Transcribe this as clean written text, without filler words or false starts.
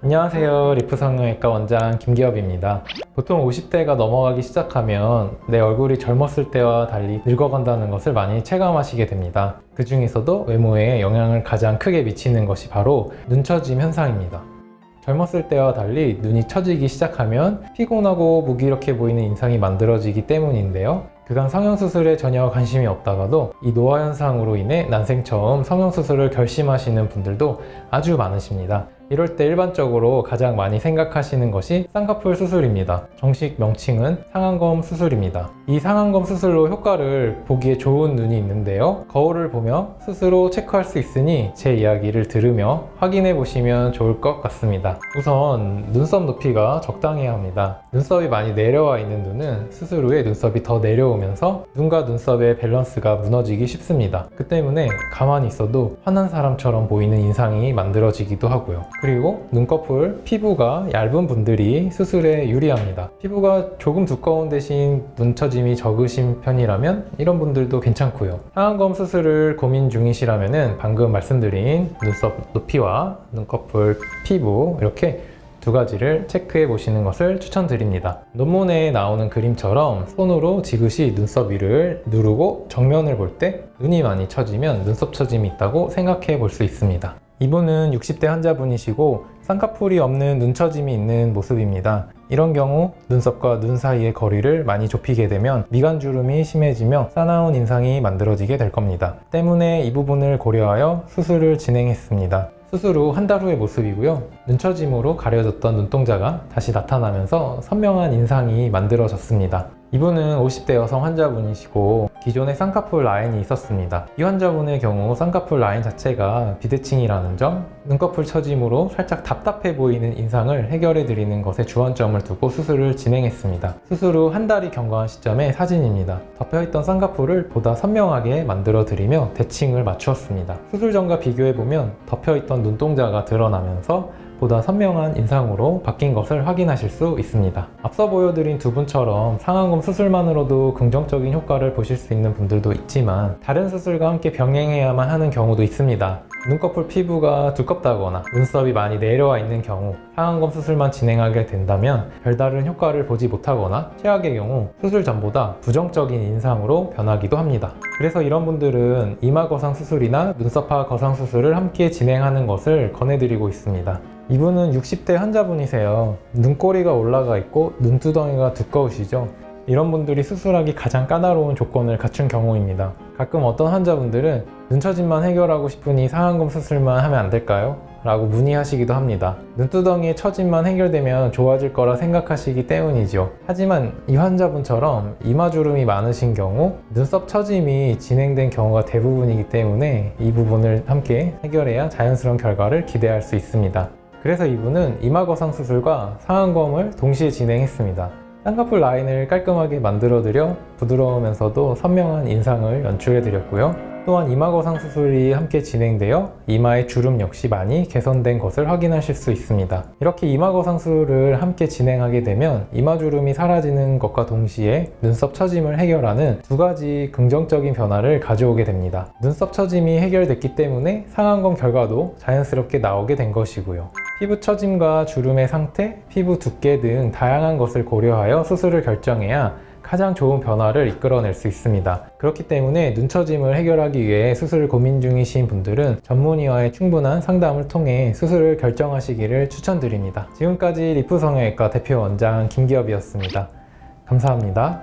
안녕하세요. 리프 성형외과 원장 김기업입니다. 보통 50대가 넘어가기 시작하면 내 얼굴이 젊었을 때와 달리 늙어간다는 것을 많이 체감하시게 됩니다. 그 중에서도 외모에 영향을 가장 크게 미치는 것이 바로 눈처짐 현상입니다. 젊었을 때와 달리 눈이 처지기 시작하면 피곤하고 무기력해 보이는 인상이 만들어지기 때문인데요. 그간 성형수술에 전혀 관심이 없다가도 이 노화 현상으로 인해 난생 처음 성형수술을 결심하시는 분들도 아주 많으십니다. 이럴 때 일반적으로 가장 많이 생각하시는 것이 쌍꺼풀 수술입니다. 정식 명칭은 상안검 수술입니다. 이 상안검 수술로 효과를 보기에 좋은 눈이 있는데요. 거울을 보며 스스로 체크할 수 있으니 제 이야기를 들으며 확인해 보시면 좋을 것 같습니다. 우선 눈썹 높이가 적당해야 합니다. 눈썹이 많이 내려와 있는 눈은 수술 후에 눈썹이 더 내려오면서 눈과 눈썹의 밸런스가 무너지기 쉽습니다. 그 때문에 가만히 있어도 화난 사람처럼 보이는 인상이 만들어지기도 하고요. 그리고 눈꺼풀, 피부가 얇은 분들이 수술에 유리합니다. 피부가 조금 두꺼운 대신 눈처짐이 적으신 편이라면 이런 분들도 괜찮고요. 상안검 수술을 고민 중이시라면 방금 말씀드린 눈썹 높이와 눈꺼풀, 피부 이렇게 두 가지를 체크해 보시는 것을 추천드립니다. 논문에 나오는 그림처럼 손으로 지그시 눈썹 위를 누르고 정면을 볼 때 눈이 많이 처지면 눈썹 처짐이 있다고 생각해 볼 수 있습니다. 이분은 60대 환자분이시고 쌍꺼풀이 없는 눈처짐이 있는 모습입니다. 이런 경우 눈썹과 눈 사이의 거리를 많이 좁히게 되면 미간주름이 심해지며 사나운 인상이 만들어지게 될 겁니다. 때문에 이 부분을 고려하여 수술을 진행했습니다. 수술 후 한 달 후의 모습이고요. 눈처짐으로 가려졌던 눈동자가 다시 나타나면서 선명한 인상이 만들어졌습니다. 이분은 50대 여성 환자분이시고 기존에 쌍꺼풀 라인이 있었습니다. 이 환자분의 경우 쌍꺼풀 라인 자체가 비대칭이라는 점, 눈꺼풀 처짐으로 살짝 답답해 보이는 인상을 해결해 드리는 것에 주안점을 두고 수술을 진행했습니다. 수술 후 한 달이 경과한 시점의 사진입니다. 덮여있던 쌍꺼풀을 보다 선명하게 만들어 드리며 대칭을 맞추었습니다. 수술 전과 비교해 보면 덮여있던 눈동자가 드러나면서 보다 선명한 인상으로 바뀐 것을 확인하실 수 있습니다. 앞서 보여드린 두 분처럼 상안검 수술만으로도 긍정적인 효과를 보실 수 있는 분들도 있지만 다른 수술과 함께 병행해야만 하는 경우도 있습니다. 눈꺼풀 피부가 두껍다거나 눈썹이 많이 내려와 있는 경우 상안검 수술만 진행하게 된다면 별다른 효과를 보지 못하거나 최악의 경우 수술 전보다 부정적인 인상으로 변하기도 합니다. 그래서 이런 분들은 이마 거상 수술이나 눈썹하 거상 수술을 함께 진행하는 것을 권해드리고 있습니다. 이분은 60대 환자분이세요. 눈꼬리가 올라가 있고 눈두덩이가 두꺼우시죠? 이런 분들이 수술하기 가장 까다로운 조건을 갖춘 경우입니다. 가끔 어떤 환자분들은 눈처짐만 해결하고 싶으니 상안검 수술만 하면 안 될까요? 라고 문의하시기도 합니다. 눈두덩이의 처짐만 해결되면 좋아질 거라 생각하시기 때문이죠. 하지만 이 환자분처럼 이마주름이 많으신 경우 눈썹 처짐이 진행된 경우가 대부분이기 때문에 이 부분을 함께 해결해야 자연스러운 결과를 기대할 수 있습니다. 그래서 이분은 이마 거상 수술과 상안검을 동시에 진행했습니다. 쌍꺼풀 라인을 깔끔하게 만들어드려 부드러우면서도 선명한 인상을 연출해드렸고요. 또한 이마 거상 수술이 함께 진행되어 이마의 주름 역시 많이 개선된 것을 확인하실 수 있습니다. 이렇게 이마 거상 수술을 함께 진행하게 되면 이마 주름이 사라지는 것과 동시에 눈썹 처짐을 해결하는 두 가지 긍정적인 변화를 가져오게 됩니다. 눈썹 처짐이 해결됐기 때문에 상안검 결과도 자연스럽게 나오게 된 것이고요. 피부 처짐과 주름의 상태, 피부 두께 등 다양한 것을 고려하여 수술을 결정해야 가장 좋은 변화를 이끌어낼 수 있습니다. 그렇기 때문에 눈처짐을 해결하기 위해 수술을 고민 중이신 분들은 전문의와의 충분한 상담을 통해 수술을 결정하시기를 추천드립니다. 지금까지 리프 성형외과 대표 원장 김기업이었습니다. 감사합니다.